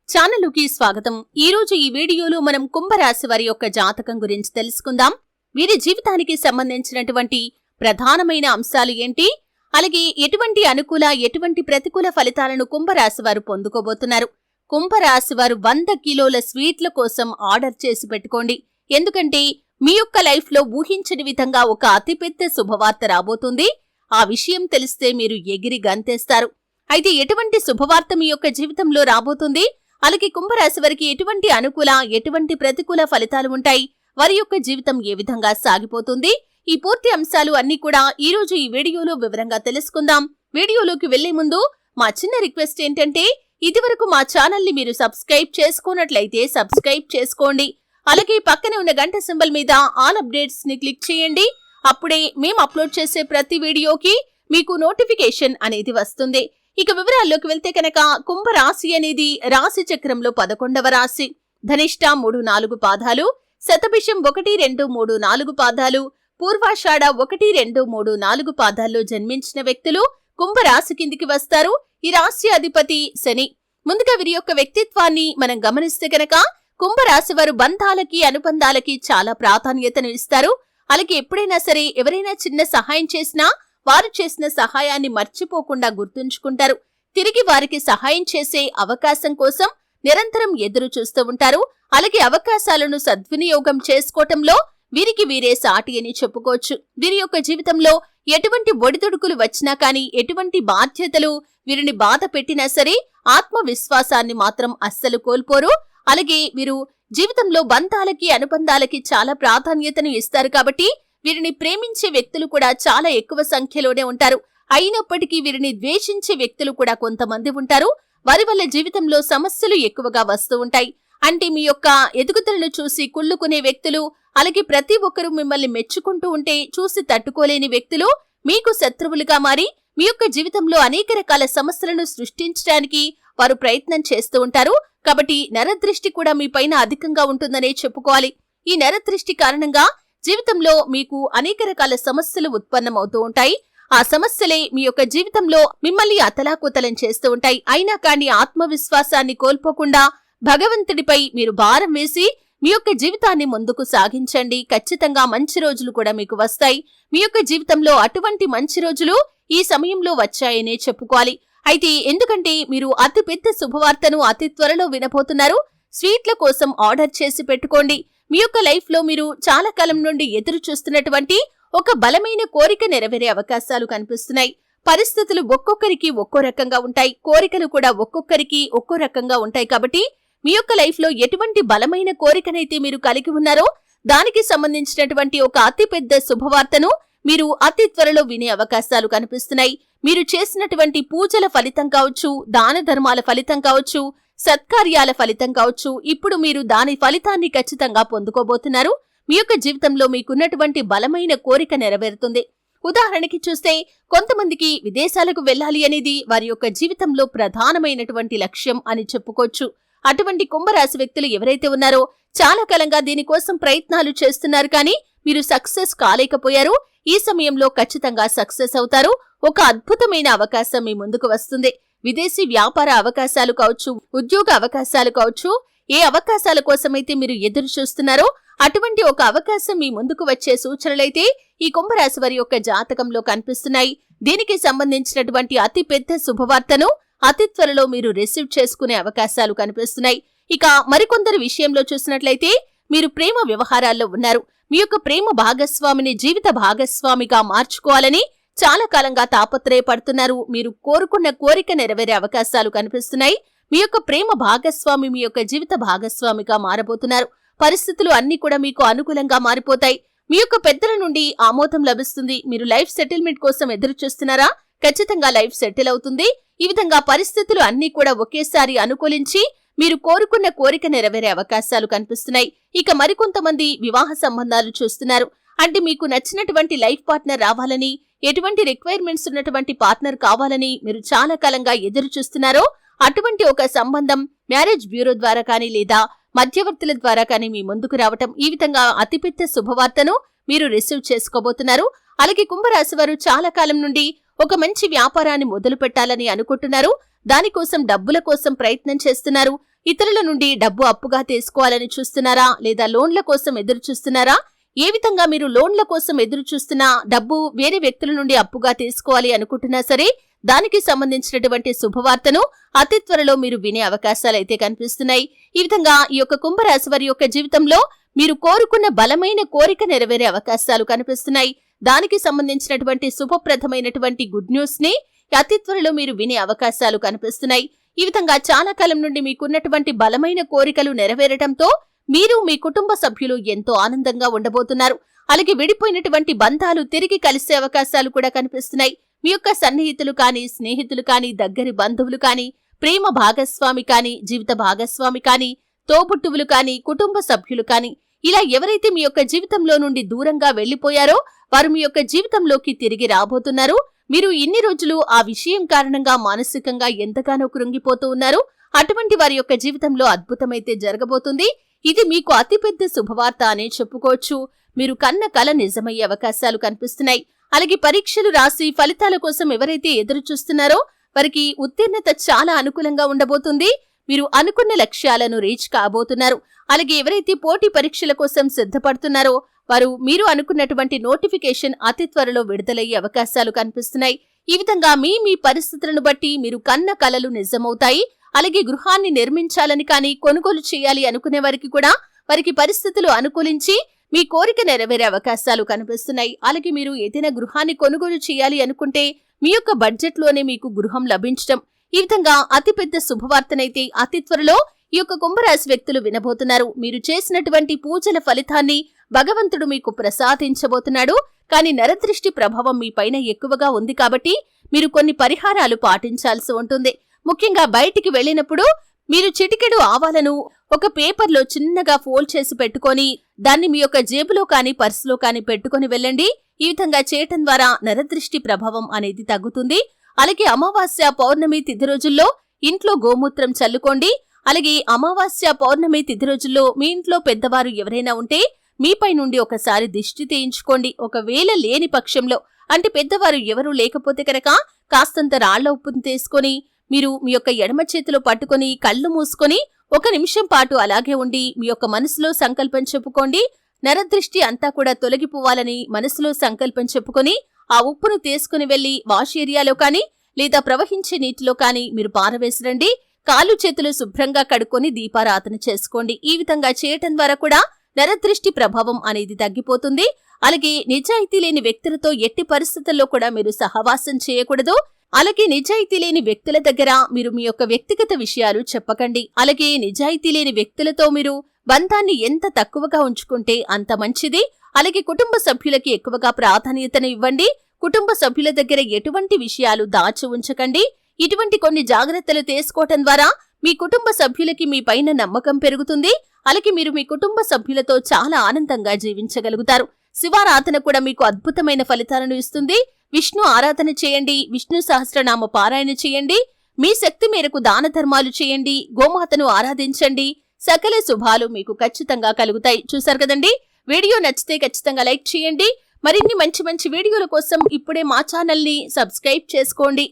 ఛానలుకి స్వాగతం. ఈ రోజు ఈ వీడియోలో మనం కుంభరాశి వారి యొక్క జాతకం గురించి తెలుసుకుందాం. వీరి జీవితానికి సంబంధించినటువంటి ప్రధానమైన అంశాలు ఏంటి, అలాగే ఎటువంటి అనుకూల ఎటువంటి ప్రతికూల ఫలితాలను కుంభరాశి వారు పొందుకోబోతున్నారు. కుంభరాశి వారు 100 కిలోల స్వీట్ల కోసం ఆర్డర్ చేసి పెట్టుకోండి. ఎందుకంటే మీ యొక్క లైఫ్ లో ఊహించని విధంగా ఒక అతిపెద్ద శుభవార్త రాబోతుంది. ఆ విషయం తెలిస్తే మీరు ఎగిరి గంతేస్తారు. అయితే ఎటువంటి శుభవార్త మీ యొక్క జీవితంలో రాబోతుంది, అలాగే కుంభరాశి వారికి ఎటువంటి అనుకూల ఎటువంటి ప్రతికూల ఫలితాలు ఉంటాయి, వారి యొక్క జీవితం ఏ విధంగా సాగిపోతుంది, ఈ పూర్తి అంశాలు అన్ని కూడా ఈ రోజు ఈ వీడియోలో వివరంగా తెలుసుకుందాం. వీడియోలోకి వెళ్లే ముందు మా చిన్న రిక్వెస్ట్ ఏంటంటే, ఇదివరకు మా ఛానల్ ని మీరు సబ్స్క్రైబ్ చేసుకున్నట్లయితే సబ్స్క్రైబ్ చేసుకోండి. అలాగే పక్కనే ఉన్న గంట సింబల్ మీద ఆల్ అప్డేట్స్ ని క్లిక్ చేయండి. అప్పుడే మేము అప్లోడ్ చేసే ప్రతి వీడియోకి మీకు నోటిఫికేషన్ అనేది వస్తుంది. ఇక వివరాల్లోకి వెళ్తే కనుక కుంభరాశి అనేది రాశి చక్రంలో 11వ రాశి. ధనిష్ట 3-4 పాదాలు, శతభిషం 1-2-3-4 పాదాలు, పూర్వాషాఢ 1-2-3-4 పాదాల్లో జన్మించిన వ్యక్తులు కుంభరాశి కిందికి వస్తారు. ఈ రాశి అధిపతి శని. ముందుగా వీరి యొక్క వ్యక్తిత్వాన్ని మనం గమనిస్తే కనుక కుంభరాశి వారు బంధాలకి అనుబంధాలకి చాలా ప్రాధాన్యతను ఇస్తారు. అలాగే ఎప్పుడైనా సరే ఎవరైనా చిన్న సహాయం చేసినా వారు చేసిన సహాయాన్ని మర్చిపోకుండా గుర్తుంచుకుంటారు. తిరిగి వారికి సహాయం చేసే అవకాశం కోసం నిరంతరం ఎదురు చూస్తూ ఉంటారు. అలాగే అవకాశాలను సద్వినియోగం చేసుకోవటంలో వీరికి వీరే సాటి అని చెప్పుకోవచ్చు. వీరి యొక్క జీవితంలో ఎటువంటి ఒడిదుడుకులు వచ్చినా కానీ, ఎటువంటి బాధ్యతలు వీరిని బాధ పెట్టినా సరే ఆత్మవిశ్వాసాన్ని మాత్రం అస్సలు కోల్పోరు. అలాగే వీరు జీవితంలో బంధాలకి అనుబంధాలకి చాలా ప్రాధాన్యతను ఇస్తారు. కాబట్టి వీరిని ప్రేమించే వ్యక్తులు కూడా చాలా ఎక్కువ సంఖ్యలోనే ఉంటారు. అయినప్పటికీ వీరిని ద్వేషించే వ్యక్తులు కూడా కొంతమంది ఉంటారు. వారి వల్ల జీవితంలో సమస్యలు ఎక్కువగా వస్తూ ఉంటాయి. అంటే మీ యొక్క ఎదుగుదలను చూసి కుళ్ళుకునే వ్యక్తులు, అలాగే ప్రతి ఒక్కరూ మిమ్మల్ని మెచ్చుకుంటూ ఉంటే చూసి తట్టుకోలేని వ్యక్తులు మీకు శత్రువులుగా మారి మీ యొక్క జీవితంలో అనేక రకాల సమస్యలను సృష్టించడానికి వారు ప్రయత్నం చేస్తూ ఉంటారు. కాబట్టి నరదృష్టి కూడా మీ పైన అధికంగా ఉంటుందనే చెప్పుకోవాలి. ఈ నరదృష్టి కారణంగా జీవితంలో మీకు అనేక రకాల సమస్యలు ఉత్పన్నమవుతూ ఉంటాయి. ఆ సమస్యలే మీ యొక్క జీవితంలో మిమ్మల్ని అతలాకుతలం చేస్తూ ఉంటాయి. అయినా కానీ ఆత్మవిశ్వాసాన్ని కోల్పోకుండా భగవంతుడిపై మీరు భారం వేసి మీ యొక్క జీవితాన్ని ముందుకు సాగించండి. ఖచ్చితంగా మంచి రోజులు కూడా మీకు వస్తాయి. మీ యొక్క జీవితంలో అటువంటి మంచి రోజులు ఈ సమయంలో వచ్చాయనే చెప్పుకోవాలి. అయితే ఎందుకంటే మీరు అతి పెద్ద శుభవార్తను అతి త్వరలో వినబోతున్నారు. స్వీట్ల కోసం ఆర్డర్ చేసి పెట్టుకోండి. మీ యొక్క లైఫ్ లో మీరు చాలా కాలం నుండి ఎదురు చూస్తున్నటువంటి ఒక బలమైన కోరిక నెరవేరే అవకాశాలు కనిపిస్తున్నాయి. పరిస్థితులు ఒక్కొక్కరికి ఒక్కో రకంగా ఉంటాయి. కోరికలు కూడా ఒక్కొక్కరికి ఒక్కో రకంగా ఉంటాయి. కాబట్టి మీ యొక్క లైఫ్ లో ఎటువంటి బలమైన కోరికనైతే మీరు కలిగి ఉన్నారో దానికి సంబంధించినటువంటి ఒక అతి పెద్ద శుభవార్తను మీరు అతి త్వరలో వినే అవకాశాలు కనిపిస్తున్నాయి. మీరు చేసినటువంటి పూజల ఫలితం కావచ్చు, దాన ధర్మాల ఫలితం కావచ్చు, సత్కార్యాల ఫలితం కావచ్చు, ఇప్పుడు మీరు దాని ఫలితాన్ని ఖచ్చితంగా పొందుకోబోతున్నారు. మీ యొక్క జీవితంలో మీకున్నటువంటి బలమైన కోరిక నెరవేరుతుంది. ఉదాహరణకి చూస్తే కొంతమందికి విదేశాలకు వెళ్లాలి అనేది వారి యొక్క జీవితంలో ప్రధానమైనటువంటి లక్ష్యం అని చెప్పుకోవచ్చు. అటువంటి కుంభరాశి వ్యక్తులు ఎవరైతే ఉన్నారో చాలా కాలంగా దీనికోసం ప్రయత్నాలు చేస్తున్నారు, కానీ మీరు సక్సెస్ కాలేకపోయారు. ఈ సమయంలో ఖచ్చితంగా సక్సెస్ అవుతారు. ఒక అద్భుతమైన అవకాశం మీ ముందుకు వస్తుంది. విదేశీ వ్యాపార అవకాశాలు కావచ్చు, ఉద్యోగ అవకాశాలు కావచ్చు, ఏ అవకాశాల కోసమైతే మీరు ఎదురు చూస్తున్నారో అటువంటి ఒక అవకాశం మీ ముందుకు వచ్చే సూచనలైతే ఈ కుంభరాశి వారి యొక్క జాతకంలో కనిపిస్తున్నాయి. దీనికి సంబంధించినటువంటి అతి పెద్ద శుభవార్తను అతి త్వరలో మీరు రిసీవ్ చేసుకునే అవకాశాలు కనిపిస్తున్నాయి. ఇక మరికొందరి విషయంలో చూసినట్లయితే మీరు ప్రేమ వ్యవహారాల్లో ఉన్నారు. మీ యొక్క ప్రేమ భాగస్వామిని జీవిత భాగస్వామిగా మార్చుకోవాలని చాలా కాలంగా తాపత్రయపడుతున్నారు. మీరు కోరుకున్న కోరిక నెరవేరే అవకాశాలు కనిపిస్తున్నాయి. మీ యొక్క ప్రేమ భాగస్వామి మీ యొక్క జీవిత భాగస్వామిగా మారబోతున్నారు. పరిస్థితులు అన్ని కూడా మీకు అనుకూలంగా మారిపోతాయి. మీ యొక్క పెద్దల నుండి ఆమోదం లభిస్తుంది. మీరు లైఫ్ సెటిల్మెంట్ కోసం ఎదురు చూస్తున్నారా? ఖచ్చితంగా లైఫ్ సెటిల్ అవుతుంది. ఈ విధంగా పరిస్థితులు అన్ని కూడా ఒకేసారి అనుకూలించి మీరు కోరుకున్న కోరిక నెరవేరే అవకాశాలు కనిపిస్తున్నాయి. ఇక మరికొంతమంది వివాహ సంబంధాలు చూస్తున్నారు. అంటే మీకు నచ్చినటువంటి లైఫ్ పార్ట్నర్ రావాలని, ఎటువంటి రిక్వైర్మెంట్స్ ఉన్నటువంటి పార్ట్నర్ కావాలని మీరు చాలా కాలంగా ఎదురు చూస్తున్నారో అటువంటి ఒక సంబంధం మ్యారేజ్ బ్యూరో ద్వారా కానీ లేదా మధ్యవర్తుల ద్వారా కానీ మీ ముందుకు రావటం, ఈ విధంగా అతిపెద్ద శుభవార్తను మీరు రిసీవ్ చేసుకోబోతున్నారు. అలాగే కుంభరాశి వారు చాలా కాలం నుండి ఒక మంచి వ్యాపారాన్ని మొదలు పెట్టాలని అనుకుంటున్నారు. దానికోసం డబ్బుల కోసం ప్రయత్నం చేస్తున్నారు. ఇతరుల నుండి డబ్బు అప్పుగా తీసుకోవాలని చూస్తున్నారా లేదా లోన్ల కోసం ఎదురు చూస్తున్నారా? ఏ విధంగా మీరు లోన్ల కోసం ఎదురు చూస్తున్నా డబ్బు వేరే వ్యక్తుల నుండి అప్పుగా తీసుకోవాలి అనుకుంటున్నా సరే దానికి సంబంధించినటువంటి శుభవార్తను అతి త్వరలో మీరు వినే అవకాశాలైతే కనిపిస్తున్నాయి. ఈ విధంగా ఈ యొక్క కుంభరాశి వారి యొక్క జీవితంలో మీరు కోరుకున్న బలమైన కోరిక నెరవేరే అవకాశాలు కనిపిస్తున్నాయి. దానికి సంబంధించినటువంటి శుభప్రదమైనటువంటి గుడ్ న్యూస్ ని అతి త్వరలో మీరు వినే అవకాశాలు కనిపిస్తున్నాయి. ఈ విధంగా చాలా కాలం నుండి మీకున్నటువంటి బలమైన కోరికలు నెరవేరటంతో మీరు మీ కుటుంబ సభ్యులు ఎంతో ఆనందంగా ఉండబోతున్నారు. అలాగే విడిపోయినటువంటి బంధాలు తిరిగి కలిసే అవకాశాలు కూడా కనిపిస్తున్నాయి. మీ యొక్క సన్నిహితులు కానీ, స్నేహితులు కానీ, దగ్గరి బంధువులు కానీ, ప్రేమ భాగస్వామి కానీ, జీవిత భాగస్వామి కానీ, తోబుట్టువులు కానీ, కుటుంబ సభ్యులు కానీ, ఇలా ఎవరైతే మీ యొక్క జీవితంలో నుండి దూరంగా వెళ్లిపోయారో వారు మీ యొక్క జీవితంలోకి తిరిగి రాబోతున్నారు. మీరు ఇన్ని రోజులు ఆ విషయం కారణంగా మానసికంగా ఎంతగానో కృంగిపోతూ ఉన్నారు. అటువంటి వారి యొక్క జీవితంలో అద్భుతమైతే జరగబోతుంది. ఇది మీకు అతిపెద్ద శుభవార్త అనే చెప్పుకోవచ్చు. మీరు కన్న కల నిజమయ్యే అవకాశాలు కనిపిస్తున్నాయి. అలాగే పరీక్షలు రాసి ఫలితాల కోసం ఎవరైతే ఎదురు చూస్తున్నారో వారికి ఉత్తీర్ణత చాలా అనుకూలంగా ఉండబోతుంది. మీరు అనుకున్న లక్ష్యాలను రీచ్ కాబోతున్నారు. అలాగే ఎవరైతే పోటీ పరీక్షల కోసం సిద్ధపడుతున్నారో వారు మీరు అనుకున్నటువంటి నోటిఫికేషన్ అతి త్వరలో విడుదలయ్యే అవకాశాలు కనిపిస్తున్నాయి. ఈ విధంగా మీ పరిస్థితులను బట్టి మీరు కన్న కలలు నిజమవుతాయి. అలాగే గృహాన్ని నిర్మించాలని కానీ కొనుగోలు చేయాలి అనుకునే వారికి కూడా వారికి పరిస్థితులు అనుకూలించి మీ కోరిక నెరవేరే అవకాశాలు కనిపిస్తున్నాయి. అలాగే మీరు ఏదైనా గృహాన్ని కొనుగోలు చేయాలి అనుకుంటే మీ యొక్క బడ్జెట్లోనే మీకు గృహం లభించడం, ఈ విధంగా అతిపెద్ద శుభవార్తనైతే అతి త్వరలో ఈ యొక్క కుంభరాశి వ్యక్తులు వినబోతున్నారు. మీరు చేసినటువంటి పూజల ఫలితాన్ని భగవంతుడు మీకు ప్రసాదించబోతున్నాడు. కానీ నరదృష్టి ప్రభావం మీ పైన ఎక్కువగా ఉంది కాబట్టి మీరు కొన్ని పరిహారాలు పాటించాల్సి ఉంటుంది. ముఖ్యంగా బయటికి వెళ్లినప్పుడు మీరు చిటికెడు ఆవాలను ఒక పేపర్లో చిన్నగా ఫోల్డ్ చేసి పెట్టుకొని దాన్ని మీ యొక్క జేబులో కానీ పర్సులో కానీ పెట్టుకొని వెళ్ళండి. ఈ విధంగా చేయటం ద్వారా నరదృష్టి ప్రభావం అనేది తగ్గుతుంది. అలాగే అమావాస్య పౌర్ణమి తిథి రోజుల్లో ఇంట్లో గోమూత్రం చల్లుకోండి. అలాగే అమావాస్య పౌర్ణమి తిథి రోజుల్లో మీ ఇంట్లో పెద్దవారు ఎవరైనా ఉంటే మీపై నుండి ఒకసారి దిష్టి తీయించుకోండి. ఒకవేళ లేని పక్షంలో అంటే పెద్దవారు ఎవరూ లేకపోతే కనుక కాస్తంత రాళ్ల ఉప్పును తీసుకొని మీరు మీ యొక్క ఎడమ చేతిలో పట్టుకొని కళ్ళు మూసుకొని 1 నిమిషం పాటు అలాగే ఉండి మీ యొక్క మనసులో సంకల్పం చెప్పుకోండి. నరదృష్టి అంతా కూడా తొలగిపోవాలని మనసులో సంకల్పం చెప్పుకొని ఆ ఉప్పును తీసుకుని వెళ్లి వాష్ ఏరియాలో కానీ లేదా ప్రవహించే నీటిలో కానీ మీరు పారవేసిరండి. కాలు చేతులు శుభ్రంగా కడుక్కొని దీపారాధన చేసుకోండి. ఈ విధంగా చేయటం ద్వారా కూడా నరదృష్టి ప్రభావం అనేది తగ్గిపోతుంది. అలాగే నిజాయితీ లేని వ్యక్తులతో ఎట్టి పరిస్థితుల్లో కూడా మీరు సహవాసం చేయకూడదు. అలాగే నిజాయితీ లేని వ్యక్తుల దగ్గర మీరు మీ యొక్క వ్యక్తిగత విషయాలు చెప్పకండి. అలాగే నిజాయితీ లేని వ్యక్తులతో మీరు బంధాన్ని ఎంత తక్కువగా ఉంచుకుంటే అంత మంచిది. అలాగే కుటుంబ సభ్యులకి ఎక్కువగా ప్రాధాన్యతను ఇవ్వండి. కుటుంబ సభ్యుల దగ్గర ఎటువంటి విషయాలు దాచి ఉంచకండి. ఇటువంటి కొన్ని జాగ్రత్తలు తీసుకోవటం ద్వారా మీ కుటుంబ సభ్యులకి మీ పైన నమ్మకం పెరుగుతుంది. అలాగే మీరు మీ కుటుంబ సభ్యులతో చాలా ఆనందంగా జీవించగలుగుతారు. శివారాధన కూడా మీకు అద్భుతమైన ఫలితాలను ఇస్తుంది. విష్ణు ఆరాధన చేయండి. విష్ణు సహస్రనామ పారాయణ చేయండి. మీ శక్తి మేరకు దాన ధర్మాలు చేయండి. గోమాతను ఆరాధించండి. సకల శుభాలు మీకు ఖచ్చితంగా కలుగుతాయి. చూశారు కదండి. వీడియో నచ్చితే ఖచ్చితంగా లైక్ చేయండి. మరిన్ని మంచి మంచి వీడియోల కోసం ఇప్పుడే మా ఛానల్ని సబ్స్క్రైబ్ చేసుకోండి.